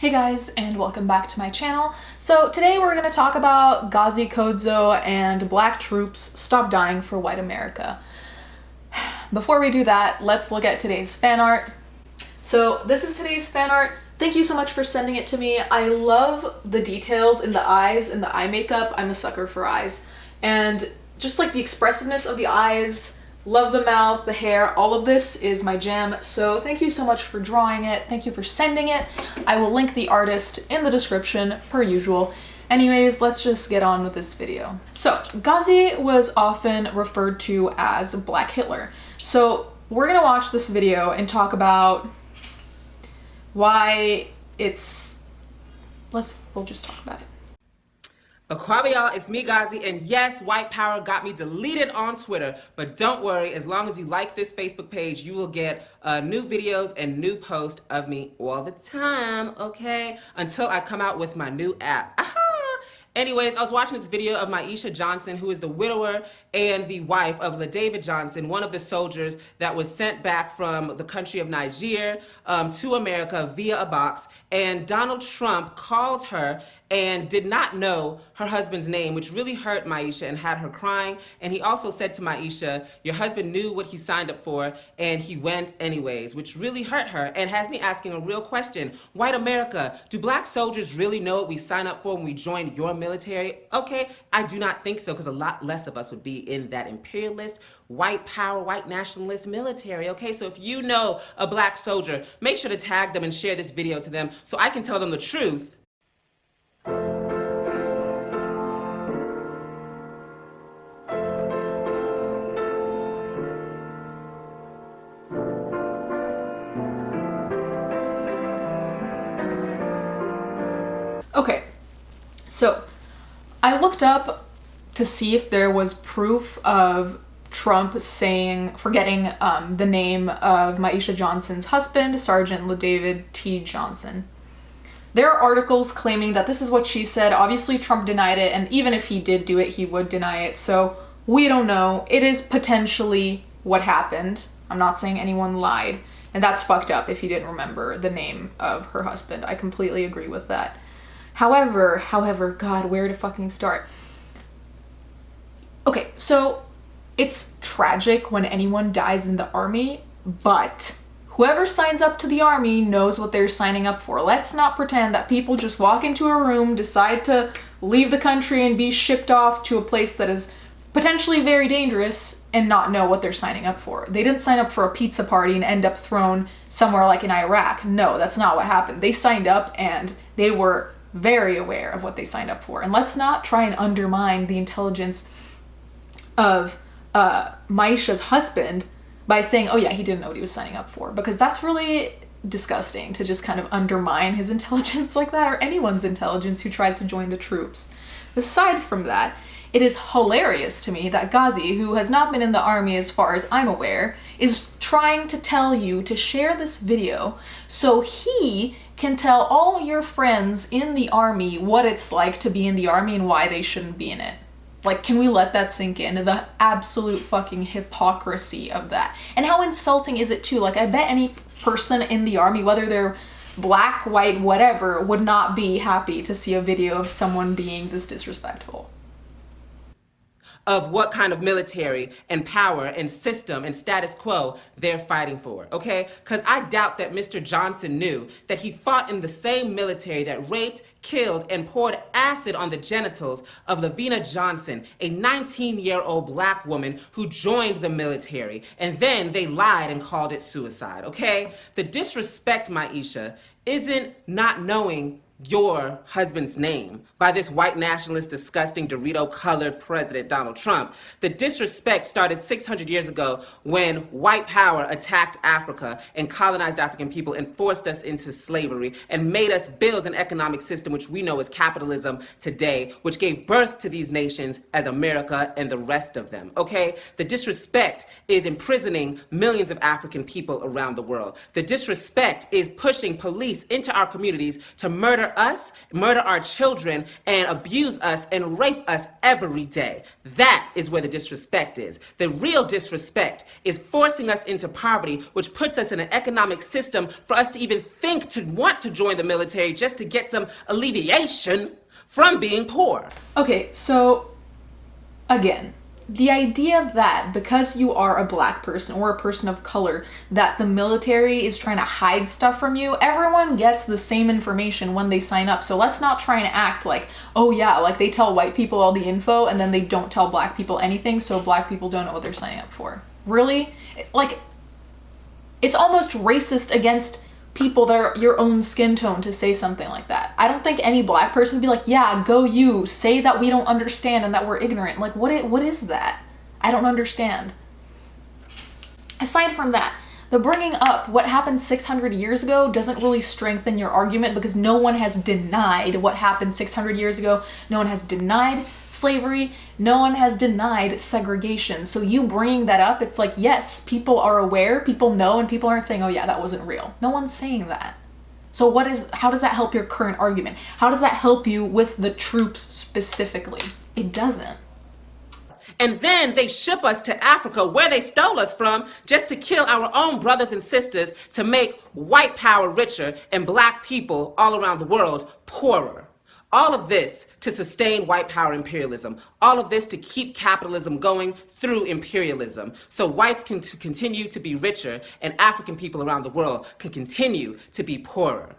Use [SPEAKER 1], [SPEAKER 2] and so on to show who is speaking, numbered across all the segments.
[SPEAKER 1] Hey guys, and welcome back to my channel. So today we're going to talk about Gazi Kodzo and Black troops stop dying for white America. Before we do that, let's look at today's fan art. So this is today's fan art. Thank you so much for sending it to me. I love the details in the eyes and the eye makeup. I'm a sucker for eyes. And just like the expressiveness of the eyes, love the mouth, the hair, all of this is my jam. So thank you so much for drawing it. Thank you for sending it. I will link the artist in the description per usual. Anyways, let's just get on with this video. So Gazi was often referred to as Black Hitler. So we're gonna watch this video and talk about why we'll just talk about it.
[SPEAKER 2] Aquabial, it's me, Gazi, and yes, white power got me deleted on Twitter, but don't worry, as long as you like this Facebook page, you will get new videos and new posts of me all the time, okay? Until I come out with my new app. Aha! Anyways, I was watching this video of my Isha Johnson, who is the widower and the wife of David Johnson, one of the soldiers that was sent back from the country of Niger to America via a box. And Donald Trump called her and did not know her husband's name, which really hurt Maisha and had her crying. And he also said to Maisha, your husband knew what he signed up for and he went anyways, which really hurt her and has me asking a real question. White America, do black soldiers really know what we sign up for when we join your military? Okay, I do not think so, because a lot less of us would be in that imperialist, white power, white nationalist military, okay? So if you know a black soldier, make sure to tag them and share this video to them so I can tell them the truth.
[SPEAKER 1] Okay, so I looked up to see if there was proof of Trump forgetting the name of Isha Johnson's husband, Sergeant David T. Johnson. There are articles claiming that this is what she said. Obviously, Trump denied it, and even if he did do it, he would deny it. So we don't know. It is potentially what happened. I'm not saying anyone lied, and that's fucked up if he didn't remember the name of her husband. I completely agree with that. However, God, where to fucking start? Okay, so it's tragic when anyone dies in the army, but whoever signs up to the army knows what they're signing up for. Let's not pretend that people just walk into a room, decide to leave the country and be shipped off to a place that is potentially very dangerous and not know what they're signing up for. They didn't sign up for a pizza party and end up thrown somewhere like in Iraq. No, that's not what happened. They signed up and they were very aware of what they signed up for. And let's not try and undermine the intelligence of Maisha's husband by saying, oh yeah, he didn't know what he was signing up for, because that's really disgusting to just kind of undermine his intelligence like that, or anyone's intelligence who tries to join the troops. Aside from that, it is hilarious to me that Gazi, who has not been in the army as far as I'm aware, is trying to tell you to share this video so he can tell all your friends in the army what it's like to be in the army and why they shouldn't be in it. Like, can we let that sink in? The absolute fucking hypocrisy of that. And how insulting is it too? Like, I bet any person in the army, whether they're black, white, whatever, would not be happy to see a video of someone being this disrespectful.
[SPEAKER 2] Of what kind of military and power and system and status quo they're fighting for, okay? Because I doubt that Mr. Johnson knew that he fought in the same military that raped, killed, and poured acid on the genitals of Lavina Johnson, a 19-year-old black woman who joined the military, and then they lied and called it suicide, okay? The disrespect, Maisha, isn't not knowing your husband's name by this white nationalist, disgusting, Dorito-colored president, Donald Trump. The disrespect started 600 years ago when white power attacked Africa and colonized African people and forced us into slavery and made us build an economic system which we know is capitalism today, which gave birth to these nations as America and the rest of them, okay? The disrespect is imprisoning millions of African people around the world. The disrespect is pushing police into our communities to murder murder us, murder our children, and abuse us and rape us every day. That is where the disrespect is. The real disrespect is forcing us into poverty, which puts us in an economic system for us to even think to want to join the military just to get some alleviation from being poor.
[SPEAKER 1] Okay, so again, the idea that because you are a black person or a person of color, that the military is trying to hide stuff from you, everyone gets the same information when they sign up. So let's not try and act like, oh yeah, like they tell white people all the info and then they don't tell black people anything, so black people don't know what they're signing up for. Really? Like, it's almost racist against people that are your own skin tone to say something like that. I don't think any black person would be like, yeah, go you, say that we don't understand and that we're ignorant. Like, what is that? I don't understand. Aside from that, the bringing up what happened 600 years ago doesn't really strengthen your argument, because no one has denied what happened 600 years ago. No one has denied slavery. No one has denied segregation. So you bringing that up, it's like, yes, people are aware, people know, and people aren't saying, oh yeah, that wasn't real. No one's saying that. So how does that help your current argument? How does that help you with the troops specifically? It doesn't.
[SPEAKER 2] And then they ship us to Africa, where they stole us from, just to kill our own brothers and sisters, to make white power richer and black people all around the world poorer. All of this to sustain white power imperialism. All of this to keep capitalism going through imperialism. So whites can continue to be richer and African people around the world can continue to be poorer.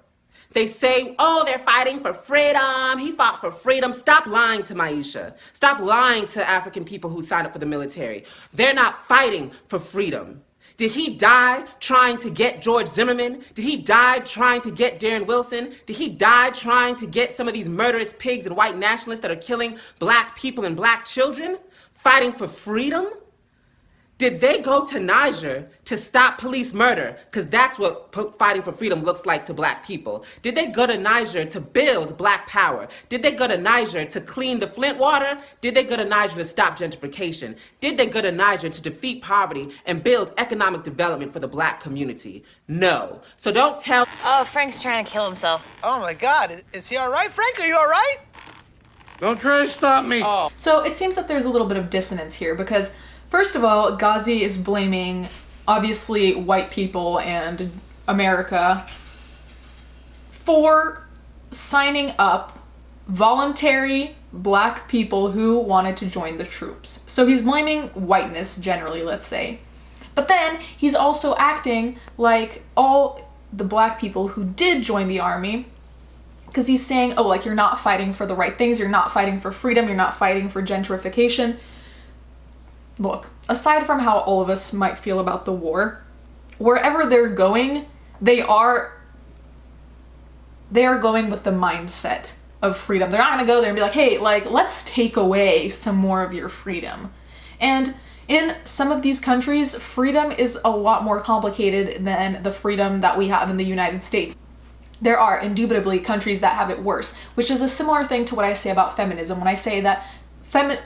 [SPEAKER 2] They say, oh, they're fighting for freedom. He fought for freedom. Stop lying to Maisha. Stop lying to African people who signed up for the military. They're not fighting for freedom. Did he die trying to get George Zimmerman? Did he die trying to get Darren Wilson? Did he die trying to get some of these murderous pigs and white nationalists that are killing black people and black children? Fighting for freedom? Did they go to Niger to stop police murder? Because that's what fighting for freedom looks like to black people. Did they go to Niger to build black power? Did they go to Niger to clean the Flint water? Did they go to Niger to stop gentrification? Did they go to Niger to defeat poverty and build economic development for the black community? No. So don't tell...
[SPEAKER 3] Oh, Frank's trying to kill himself.
[SPEAKER 4] Oh my God, is he all right? Frank, are you all right?
[SPEAKER 5] Don't try to stop me.
[SPEAKER 4] Oh.
[SPEAKER 1] So it seems that there's a little bit of dissonance here, because first of all, Gazi is blaming, obviously, white people and America for signing up voluntary black people who wanted to join the troops. So he's blaming whiteness generally, let's say. But then he's also acting like all the black people who did join the army, because he's saying, oh, like, you're not fighting for the right things, you're not fighting for freedom, you're not fighting for gentrification. Look, aside from how all of us might feel about the war, wherever they're going, they are going with the mindset of freedom. They're not gonna go there and be like, hey, like, let's take away some more of your freedom. And in some of these countries, freedom is a lot more complicated than the freedom that we have in the United States. There are indubitably countries that have it worse, which is a similar thing to what I say about feminism when I say that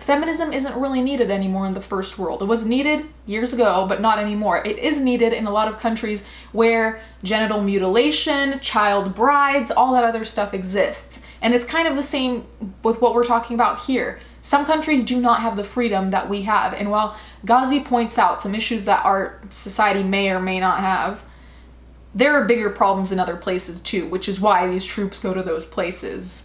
[SPEAKER 1] feminism isn't really needed anymore in the first world. It was needed years ago, but not anymore. It is needed in a lot of countries where genital mutilation, child brides, all that other stuff exists. And it's kind of the same with what we're talking about here. Some countries do not have the freedom that we have. And while Gazi points out some issues that our society may or may not have, there are bigger problems in other places too, which is why these troops go to those places.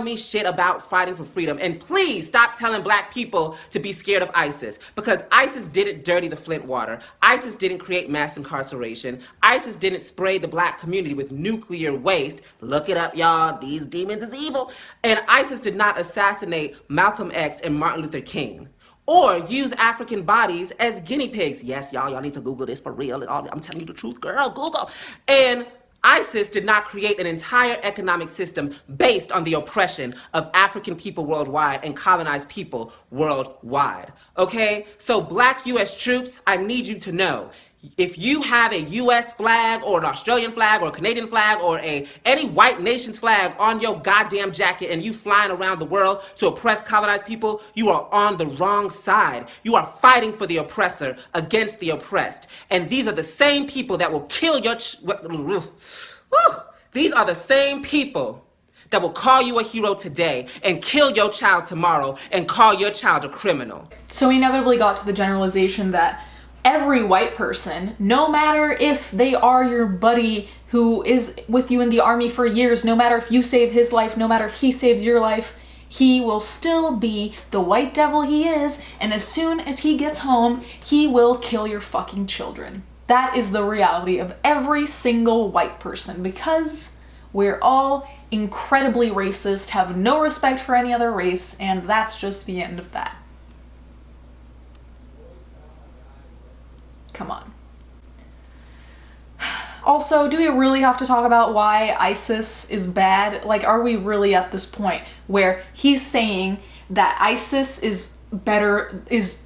[SPEAKER 2] Me shit about fighting for freedom, and please stop telling black people to be scared of ISIS, because ISIS didn't dirty the Flint water. ISIS didn't create mass incarceration. ISIS didn't spray the black community with nuclear waste. Look it up, y'all. These demons is evil. And ISIS did not assassinate Malcolm X and Martin Luther King, or use African bodies as guinea pigs. Yes, y'all need to Google this for real. I'm telling you the truth, girl. Google. And ISIS did not create an entire economic system based on the oppression of African people worldwide and colonized people worldwide. Okay? So black US troops, I need you to know, if you have a US flag or an Australian flag or a Canadian flag or any white nation's flag on your goddamn jacket and you flying around the world to oppress colonized people, you are on the wrong side. You are fighting for the oppressor against the oppressed. And these are the same people that will kill your These are the same people that will call you a hero today and kill your child tomorrow and call your child a criminal.
[SPEAKER 1] So we inevitably got to the generalization that every white person, no matter if they are your buddy who is with you in the army for years, no matter if you save his life, no matter if he saves your life, he will still be the white devil he is, and as soon as he gets home, he will kill your fucking children. That is the reality of every single white person, because we're all incredibly racist, have no respect for any other race, and that's just the end of that. Come on. Also, do we really have to talk about why ISIS is bad? Like, are we really at this point where he's saying that ISIS is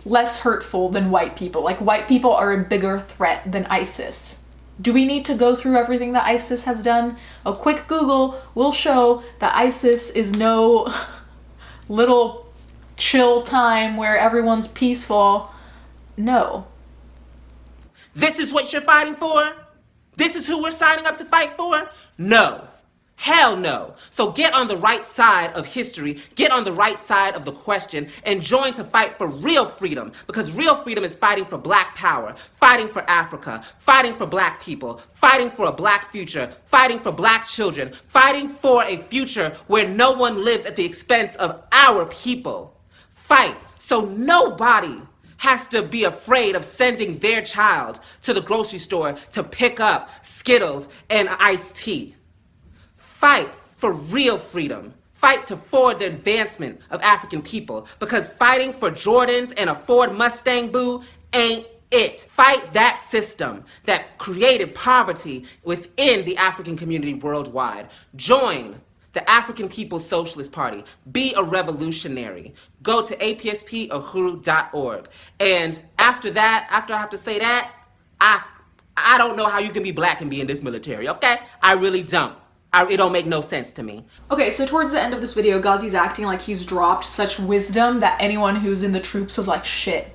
[SPEAKER 1] less hurtful than white people? Like, white people are a bigger threat than ISIS. Do we need to go through everything that ISIS has done? A quick Google will show that ISIS is no little chill time where everyone's peaceful. No.
[SPEAKER 2] This is what you're fighting for? This is who we're signing up to fight for? No. Hell no. So get on the right side of history, get on the right side of the question, and join to fight for real freedom. Because real freedom is fighting for black power, fighting for Africa, fighting for black people, fighting for a black future, fighting for black children, fighting for a future where no one lives at the expense of our people. Fight so nobody has to be afraid of sending their child to the grocery store to pick up Skittles and iced tea. Fight for real freedom. Fight to forward the advancement of African people, because fighting for Jordans and a Ford Mustang boo ain't it. Fight that system that created poverty within the African community worldwide. Join the African People's Socialist Party. Be a revolutionary. Go to apspuhuru.org. And after that, after I have to say that, I don't know how you can be black and be in this military, okay? I really don't. It don't make no sense to me.
[SPEAKER 1] Okay, so towards the end of this video, Gazi's acting like he's dropped such wisdom that anyone who's in the troops was like, shit,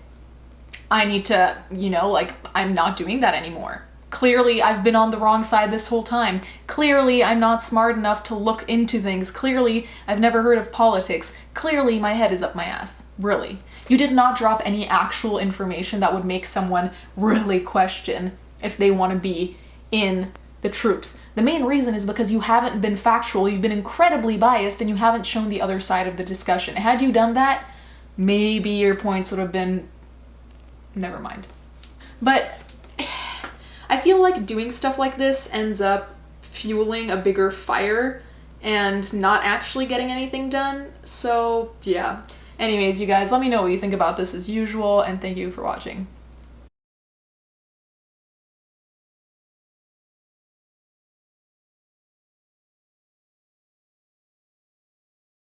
[SPEAKER 1] I need to, like, I'm not doing that anymore. Clearly, I've been on the wrong side this whole time. Clearly, I'm not smart enough to look into things. Clearly, I've never heard of politics. Clearly, my head is up my ass. Really. You did not drop any actual information that would make someone really question if they want to be in the troops. The main reason is because you haven't been factual, you've been incredibly biased, and you haven't shown the other side of the discussion. Had you done that, maybe your points would have been... never mind. But I feel like doing stuff like this ends up fueling a bigger fire and not actually getting anything done. So yeah. Anyways, you guys, let me know what you think about this as usual, and thank you for watching.